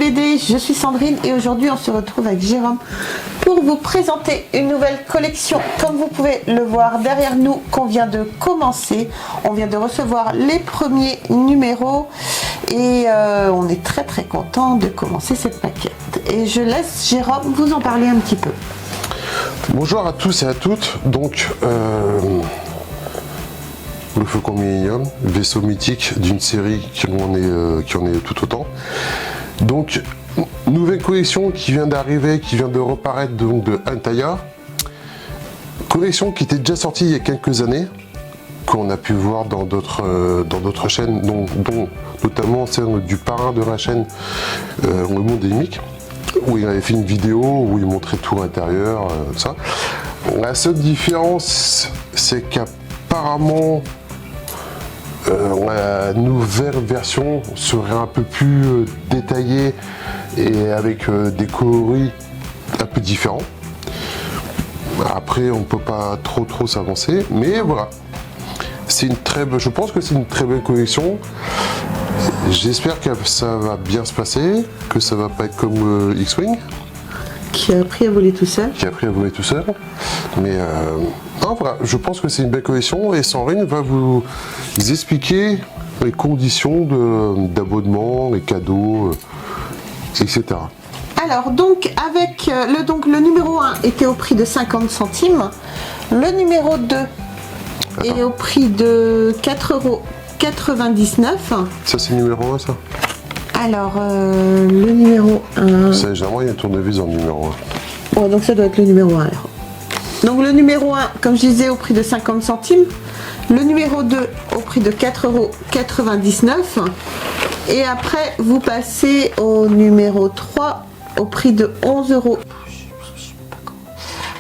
BD, je suis Sandrine et aujourd'hui on se retrouve avec Jérôme pour vous présenter une nouvelle collection. Comme vous pouvez le voir derrière nous, qu'on vient de commencer, on vient de recevoir les premiers numéros et on est très content de commencer cette maquette. Et je laisse Jérôme vous en parler un petit peu. Bonjour à tous et à toutes. Donc le Faucon Millenium, vaisseau mythique d'une série qui en est tout autant. Donc nouvelle collection qui vient d'arriver, qui vient de reparaître donc de Antaya. Collection qui était déjà sortie il y a quelques années, qu'on a pu voir dans d'autres chaînes, dont notamment celle du parrain de la chaîne Le Monde des Mimiques, où il avait fait une vidéo où il montrait tout l'intérieur, ça. La seule différence, c'est qu'apparemment la nouvelle version serait un peu plus détaillée et avec des coloris un peu différents. Après, on peut pas trop s'avancer, mais voilà. C'est une je pense que c'est une très belle collection. J'espère que ça va bien se passer, que ça va pas être comme X-Wing. Qui a appris à voler tout seul. Mais non, voilà, je pense que c'est une belle collection et Sandrine va vous expliquer les conditions d'abonnement, les cadeaux, etc. Alors donc avec le numéro 1 était au prix de 50 centimes, le numéro 2 est au prix de 4,99 €. Ça c'est le numéro 1 ça? Alors le numéro 1... Généralement il y a un tournevis dans le numéro 1. Oh, donc ça doit être le numéro 1 alors. Donc le numéro 1, comme je disais, au prix de 50 centimes. Le numéro 2 au prix de 4,99 €. Et après vous passez au numéro 3 au prix de 11 €.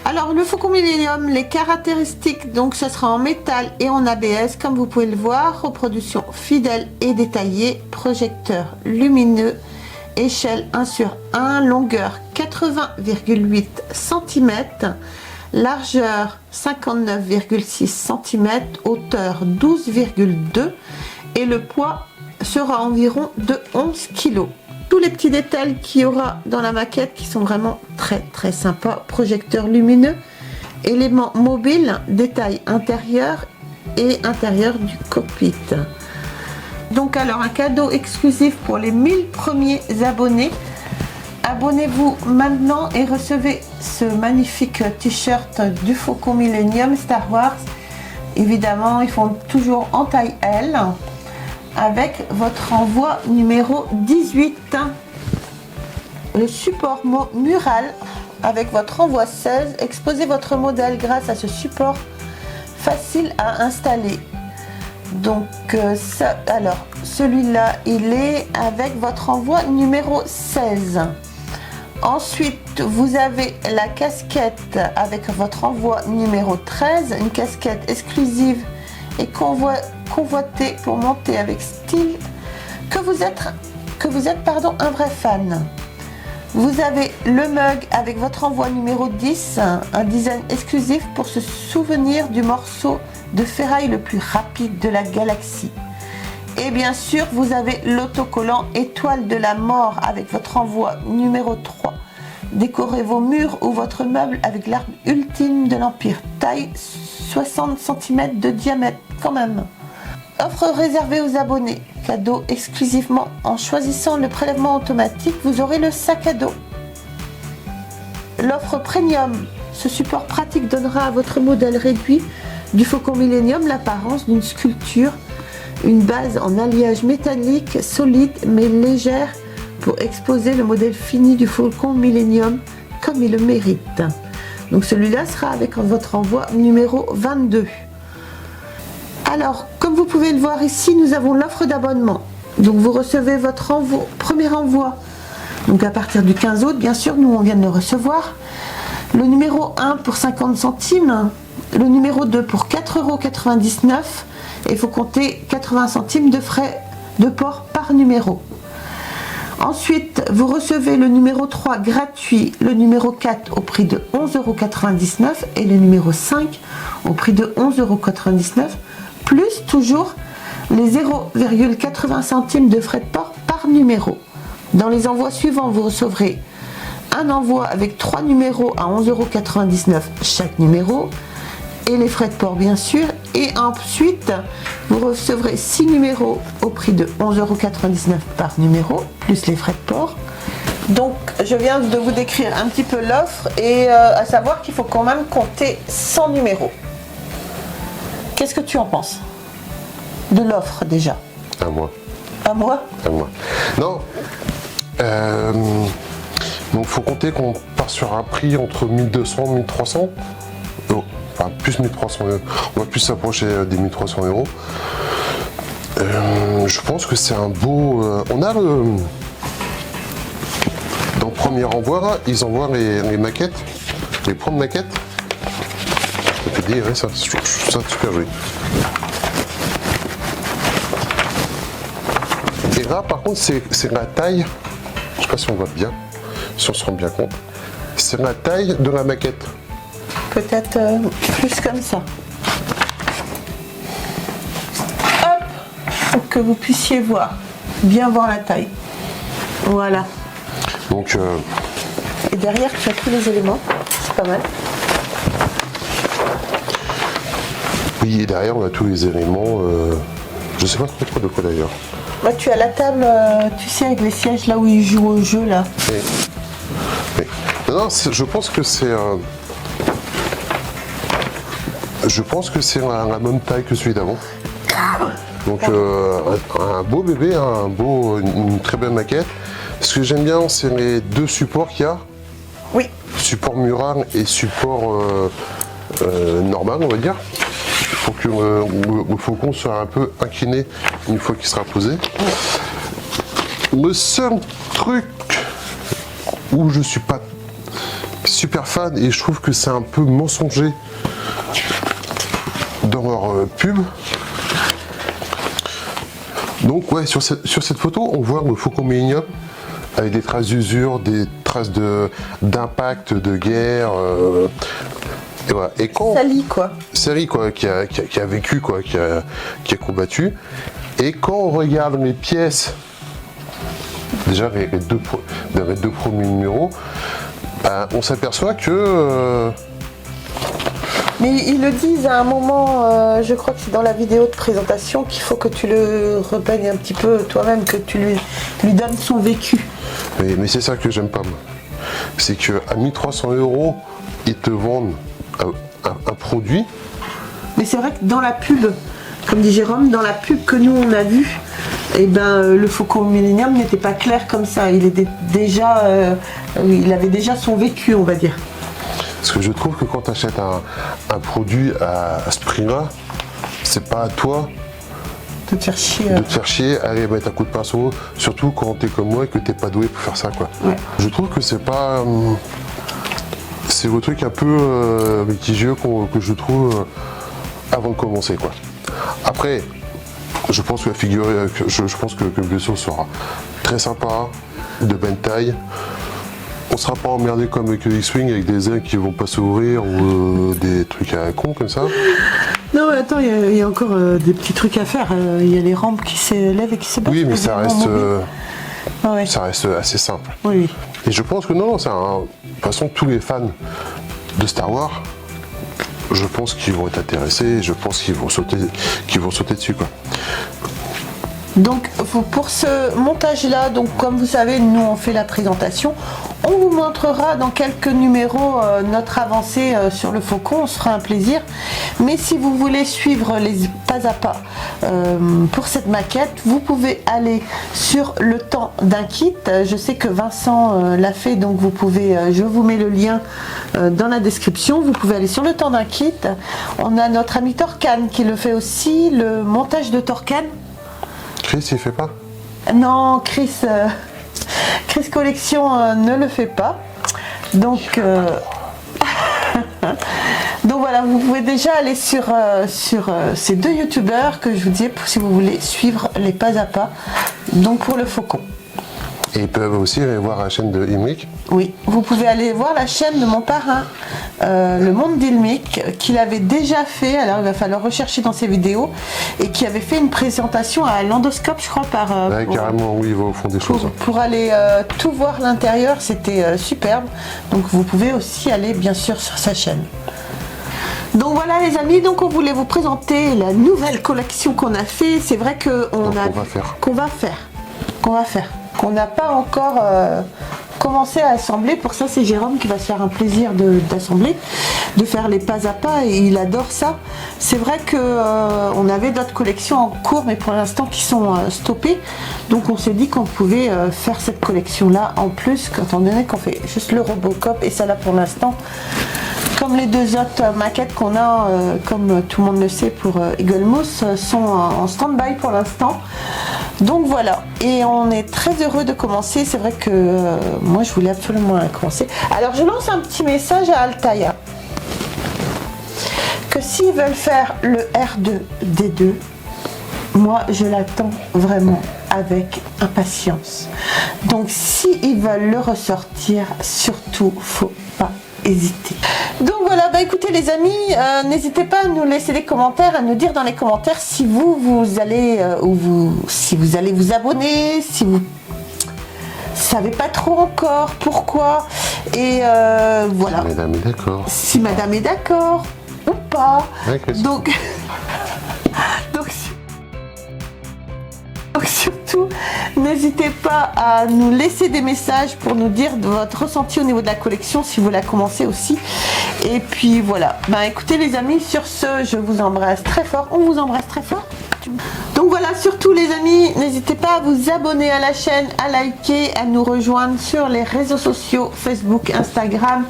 Alors le Faucon Millenium, les caractéristiques, donc ce sera en métal et en ABS comme vous pouvez le voir, reproduction fidèle et détaillée, projecteur lumineux, échelle 1/1, longueur 80,8 cm, largeur 59,6 cm, hauteur 12,2 et le poids sera environ de 11 kg. Tous les petits détails qu'il y aura dans la maquette qui sont vraiment très sympas. Projecteur lumineux, éléments mobiles, détails intérieurs et intérieur du cockpit. Donc alors un cadeau exclusif pour les 1000 premiers abonnés. Abonnez-vous maintenant et recevez ce magnifique t-shirt du Faucon Millenium Star Wars. Évidemment, ils font toujours en taille L. Avec votre envoi numéro 18. Le support mural avec votre envoi 16. Exposez votre modèle grâce à ce support facile à installer. Donc alors celui-là il est avec votre envoi numéro 16. Ensuite vous avez la casquette avec votre envoi numéro 13, une casquette exclusive et convoité pour monter avec style, que vous êtes un vrai fan. Vous avez le mug avec votre envoi numéro 10, un design exclusif pour se souvenir du morceau de ferraille le plus rapide de la galaxie. Et bien sûr vous avez l'autocollant étoile de la mort avec votre envoi numéro 3. Décorez vos murs ou votre meuble avec l'arme ultime de l'Empire, taille 60 cm de diamètre quand même. Offre réservée aux abonnés, cadeau exclusivement en choisissant le prélèvement automatique, vous aurez le sac à dos. L'offre premium, ce support pratique donnera à votre modèle réduit du Faucon Millenium l'apparence d'une sculpture, une base en alliage métallique solide mais légère pour exposer le modèle fini du Faucon Millenium comme il le mérite. Donc celui-là sera avec votre envoi numéro 22. Alors, comme vous pouvez le voir ici, nous avons l'offre d'abonnement. Donc vous recevez votre premier envoi. Donc à partir du 15 août, bien sûr, nous on vient de le recevoir. Le numéro 1 pour 50 centimes, le numéro 2 pour 4,99 € et il faut compter 80 centimes de frais de port par numéro. Ensuite, vous recevez le numéro 3 gratuit, le numéro 4 au prix de 11,99 € et le numéro 5 au prix de 11,99 €, plus toujours les 0,80 centimes de frais de port par numéro. Dans les envois suivants, vous recevrez un envoi avec 3 numéros à 11,99 € chaque numéro et les frais de port bien sûr. Et ensuite, vous recevrez 6 numéros au prix de 11,99 € par numéro, plus les frais de port. Donc, je viens de vous décrire un petit peu l'offre et à savoir qu'il faut quand même compter 100 numéros. Qu'est-ce que tu en penses de l'offre déjà? À moi. À moi? À moi. Non. Donc, faut compter qu'on part sur un prix entre 1200 et 1300. Oh, enfin, plus 1300 €. On va plus s'approcher des 1300 €. Je pense que c'est un beau... on a le... Dans le premier envoi, là, ils envoient les maquettes, les premières maquettes. Ça fait dire, ça, je trouve ça super joli. Et là, par contre, c'est la taille. Je sais pas si on voit bien, si on se rend bien compte. C'est la taille de la maquette. Peut-être plus comme ça. Hop, pour que vous puissiez bien voir la taille. Voilà. Donc, et derrière, tu as tous les éléments. C'est pas mal. oui, et derrière, on a tous les éléments. Je sais pas trop de quoi d'ailleurs. Là, tu as la table, tu sais, avec les sièges là où ils jouent au jeu là. Non, je pense que c'est la même taille que celui d'avant. Donc un beau bébé, une très belle maquette. Ce que j'aime bien, c'est les deux supports qu'il y a. Oui. Support mural et support normal, on va dire. Pour que le faucon soit un peu incliné une fois qu'il sera posé. Le seul truc où je suis pas super fan et je trouve que c'est un peu mensonger dans leur pub. Donc ouais, sur cette photo, on voit le faucon Millennium avec des traces d'usure, des traces d'impact, de guerre. Et voilà. Et quand Sali quoi. Sali quoi, qui a vécu quoi, qui a combattu. Et quand on regarde les pièces, déjà les deux premiers numéros, on s'aperçoit que mais ils le disent à un moment, je crois que c'est dans la vidéo de présentation, qu'il faut que tu le repeignes un petit peu toi-même, que tu lui donnes son vécu. Mais c'est ça que j'aime pas moi. C'est qu'à 1300 €, ils te vendent un produit. Mais c'est vrai que dans la pub, comme dit Jérôme, dans la pub que nous on a vue, eh ben, le faucon Millennium n'était pas clair comme ça. Il avait déjà son vécu, on va dire. Parce que je trouve que quand tu achètes un produit à ce prix-là, c'est pas à toi de te faire chier, aller mettre un coup de pinceau, surtout quand t'es comme moi et que t'es pas doué pour faire ça quoi. Ouais. Je trouve que c'est pas... c'est le truc un peu litigieux que je trouve avant de commencer quoi. Après, je pense que je pense que le vaisseau sera très sympa, de bonne taille. On sera pas emmerdé comme avec le X-Wing avec des ailes qui vont pas s'ouvrir ou des trucs à la con comme ça. Non mais attends, il y a encore des petits trucs à faire. Il y a les rampes qui s'élèvent et qui se battent. Oui mais ça reste, ouais. ça reste assez simple. Oui. Et je pense que non, de toute façon tous les fans de Star Wars, je pense qu'ils vont être intéressés, je pense qu'ils vont sauter dessus quoi. Donc pour ce montage là, donc comme vous savez, nous on fait la présentation, on vous montrera dans quelques numéros notre avancée sur le faucon, on se fera un plaisir. Mais si vous voulez suivre les pas à pas pour cette maquette, vous pouvez aller sur le temps d'un kit. Je sais que Vincent l'a fait, donc vous pouvez, je vous mets le lien dans la description, vous pouvez aller sur le temps d'un kit. On a notre ami Torcan qui le fait aussi, le montage de Torcan. Chris, il fait pas? Non, Chris Collection ne le fait pas. Donc, donc voilà, vous pouvez déjà aller sur ces deux youtubeurs que je vous dis si vous voulez suivre les pas à pas. Donc pour le faucon. Et Et ils peuvent aussi aller voir la chaîne de Imric. Oui, vous pouvez aller voir la chaîne de mon parrain, Le Monde d'Ilmic, qu'il avait déjà fait, alors il va falloir rechercher dans ses vidéos, et qui avait fait une présentation à l'endoscope, je crois, Ouais, carrément, oui, il va au fond des choses. pour aller tout voir l'intérieur, c'était superbe. Donc vous pouvez aussi aller bien sûr sur sa chaîne. Donc voilà les amis, donc on voulait vous présenter la nouvelle collection qu'on a fait. C'est vrai qu'on qu'on n'a pas encore commencé à assembler. Pour ça c'est Jérôme qui va se faire un plaisir d'assembler, de faire les pas à pas, et il adore ça. C'est vrai que on avait d'autres collections en cours, mais pour l'instant qui sont stoppées. Donc on s'est dit qu'on pouvait faire cette collection là en plus, étant donné qu'on fait juste le Robocop, et ça là pour l'instant, comme les deux autres maquettes qu'on a, comme tout le monde le sait pour Eagle Moose, sont en stand-by pour l'instant. Donc voilà, et on est très heureux de commencer. C'est vrai que moi je voulais absolument commencer. Alors je lance un petit message à Altaïa, que s'ils veulent faire le R2D2, moi je l'attends vraiment avec impatience. Donc s'ils veulent le ressortir, surtout faut pas hésiter. Donc voilà, bah écoutez les amis, n'hésitez pas à nous laisser des commentaires, à nous dire dans les commentaires si vous allez si vous allez vous abonner, si vous savez pas trop encore pourquoi, et voilà. Si madame est d'accord. Si madame est d'accord ou pas. Donc surtout, n'hésitez pas à nous laisser des messages pour nous dire de votre ressenti au niveau de la collection, si vous la commencez aussi. Et puis voilà, bah écoutez les amis, sur ce, je vous embrasse très fort, on vous embrasse très fort. Donc voilà, surtout les amis, n'hésitez pas à vous abonner à la chaîne, à liker, à nous rejoindre sur les réseaux sociaux, Facebook, Instagram,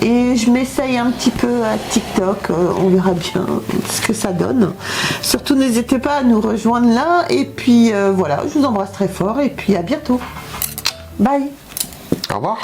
et je m'essaye un petit peu à TikTok, on verra bien ce que ça donne. Surtout n'hésitez pas à nous rejoindre là, et puis voilà, je vous embrasse très fort, et puis à bientôt. Bye. Au revoir.